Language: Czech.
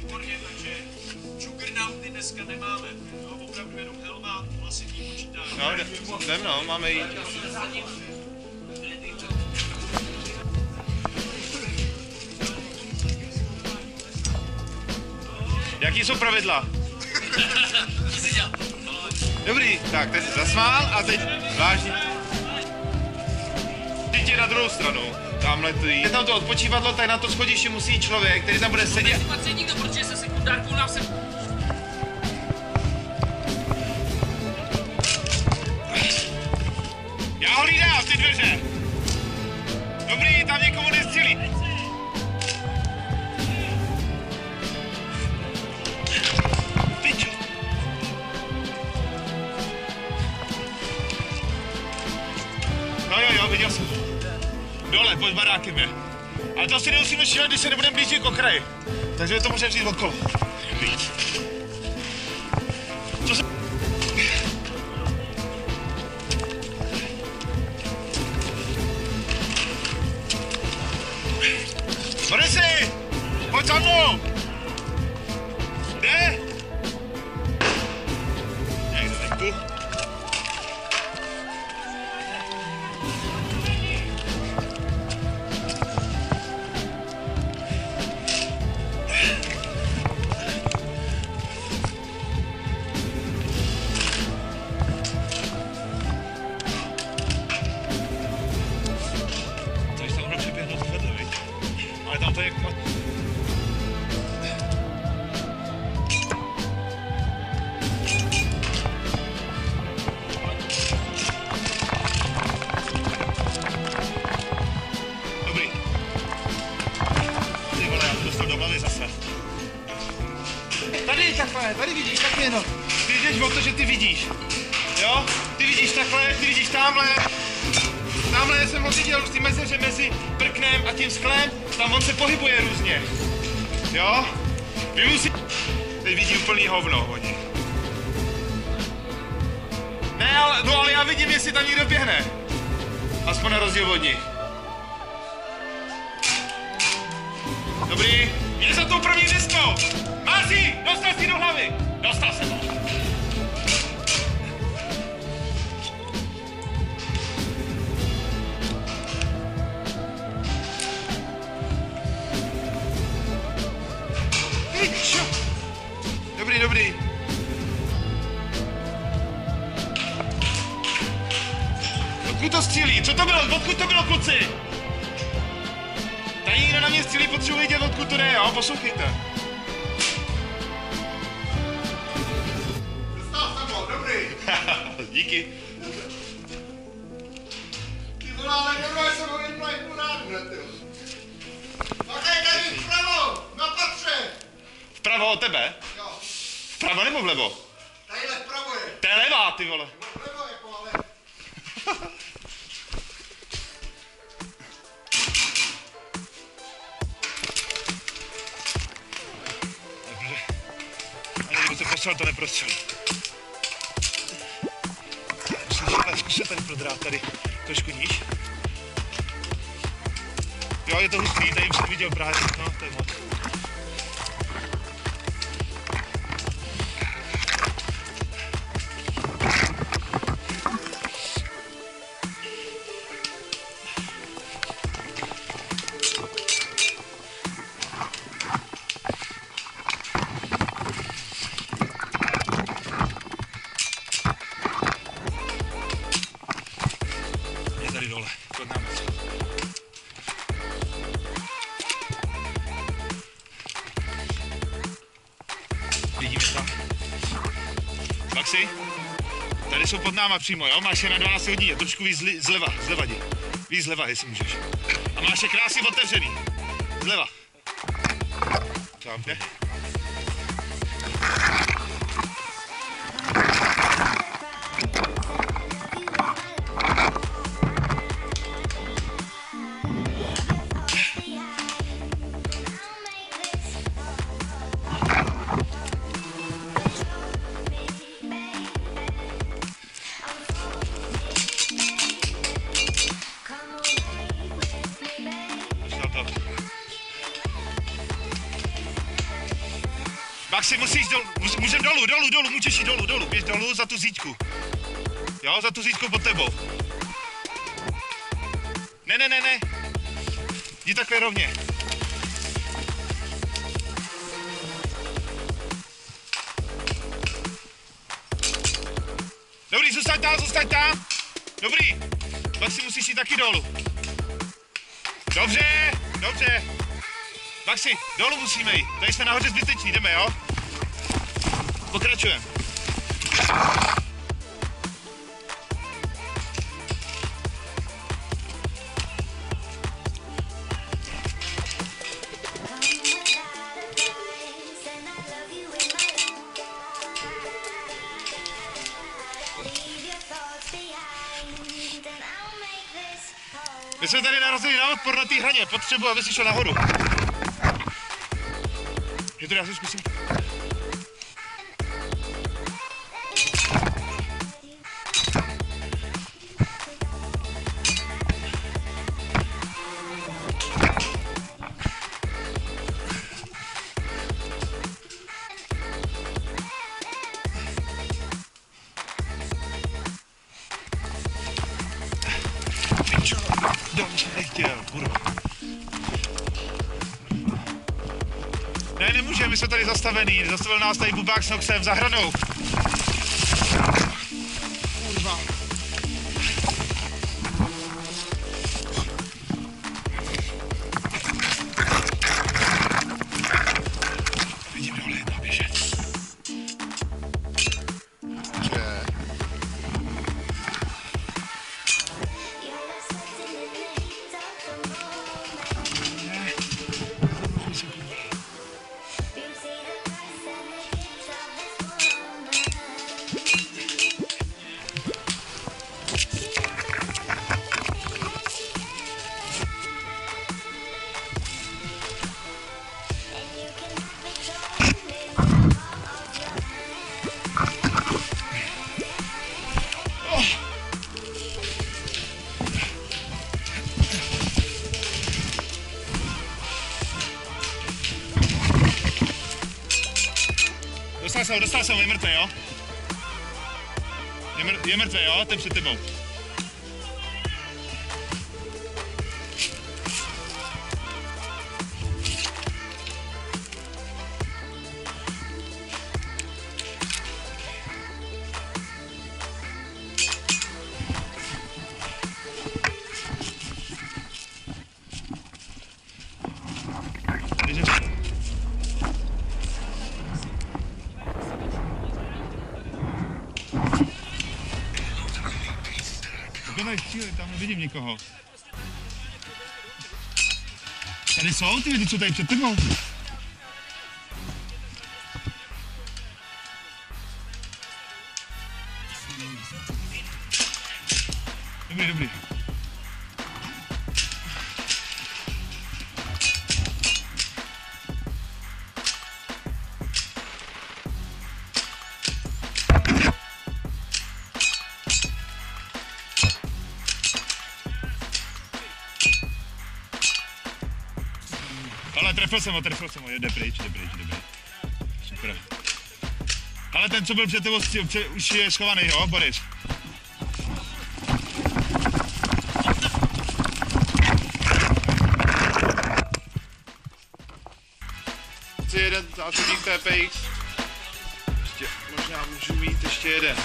Výborně, takže juggernauty dneska nemáme. No, opravdu jenom helma, hlasitní počítání. No, jdem no, máme jít. Jaký jsou pravidla? Dobrý, tak teď se zasmál a teď vážně. Teď je na druhou stranu. Tamhle ty. Je tam to odpočívadlo, tak na to schodiště musí jít člověk, který tam bude sedět. Nepatří nikdo, protože se sekundárkou nám se... Já ho hlídám, ty dveře. Dobrý, tam někomu nestřílí. Pičo. No jo, viděl jsem. Dole, pod barákem je. Ale to si nemusíme šílet, když se nebudeme blížit k okraji. Takže to můžeme vzít okolo. Víc. Co se... Borisy! Pojď za mnou! Kde? Někdo venku. Takže tam můžu přeběhnout vedle, viď? Ale tam to je... Dobrý. Ty vole, já to dostal do hlavy zase. Tady takhle, tady vidíš, tak jenom. Ty jdeš o to, že ty vidíš. Jo? Ty vidíš takhle, ty vidíš tamhle. Tamhle jsem ho viděl v té mezeře mezi prknem a tím sklem, tam on se pohybuje různě. Jo? Vy musí... Teď vidí úplný hovno oni. Ne, ale já vidím, jestli tam někdo běhne. Aspoň na rozdíl od nich. Dobrý, je za tou první deskou. Máří, dostal si do hlavy. Dostal se to. Dobrý. Odkud to střílí? Co to bylo? Odkud to bylo, kluci? Tady někdo na mě střílí, potřebuji vědět, odkud to jde, jo? Poslouchejte. Dostal jsem ho, dobrý. Díky. Ty vole, ale nebral jsem ho jednu rádu, ne, ty. Ok, tady vpravo, na patře. Vpravo od tebe? Jo. Vpravo nebo vlevo? Tadyhle vpravo je. To je levá, ty vole. Vlevo jako, ale... Dobře. Ale kdyby se prostřel, to neprostřel. Zkus se tady prodrát, tady trošku níž. Jo, je to hustý, tady už jsem viděl právě, no, to je moc. Vidíme tam. Maxi, tady jsou pod náma přímo, jo? Máš je na 12 hodině, trošku víc zleva jdi. Víc zleva, jestli můžeš. A máš je krásně otevřený. Zleva. Tam jde. Maxi, musíš dolů, můžem dolů, můžeš jít dolů, běž dolů za tu zítku. Jo, za tu zítku pod tebou. Ne. Jdi takhle rovně. Dobrý, zůstaň tam. Dobrý. Maxi, musíš jít taky dolů. Dobře. Maxi, dolů musíme jít. Tady jsme nahoře zbyteční, jdeme, jo? Pokračujeme. My jsme tady narazili na odpor na té hraně, potřebuji, aby si šel nahoru. Je to, já si zkusím. Nechtěl, kurva. Ne, nemůžeme, my jsme tady zastavený. Zastavil nás tady bubák s Noxem za hranou. Kurva. Vidím dole, jedna běžet. Dostal jsem, je mrtvý, jo? Je mrtvý, jo? Ten před tebou. Tam nevidím nikoho. Tady jsou ty lidi, co tady před tebou. Dobrý. Ale trefil jsem ho, jde pryč. Super. Ale ten, co byl před tebou, už je schovaný, jo, Boris? Chci jeden zásobník TPX. Možná můžu mít ještě jeden.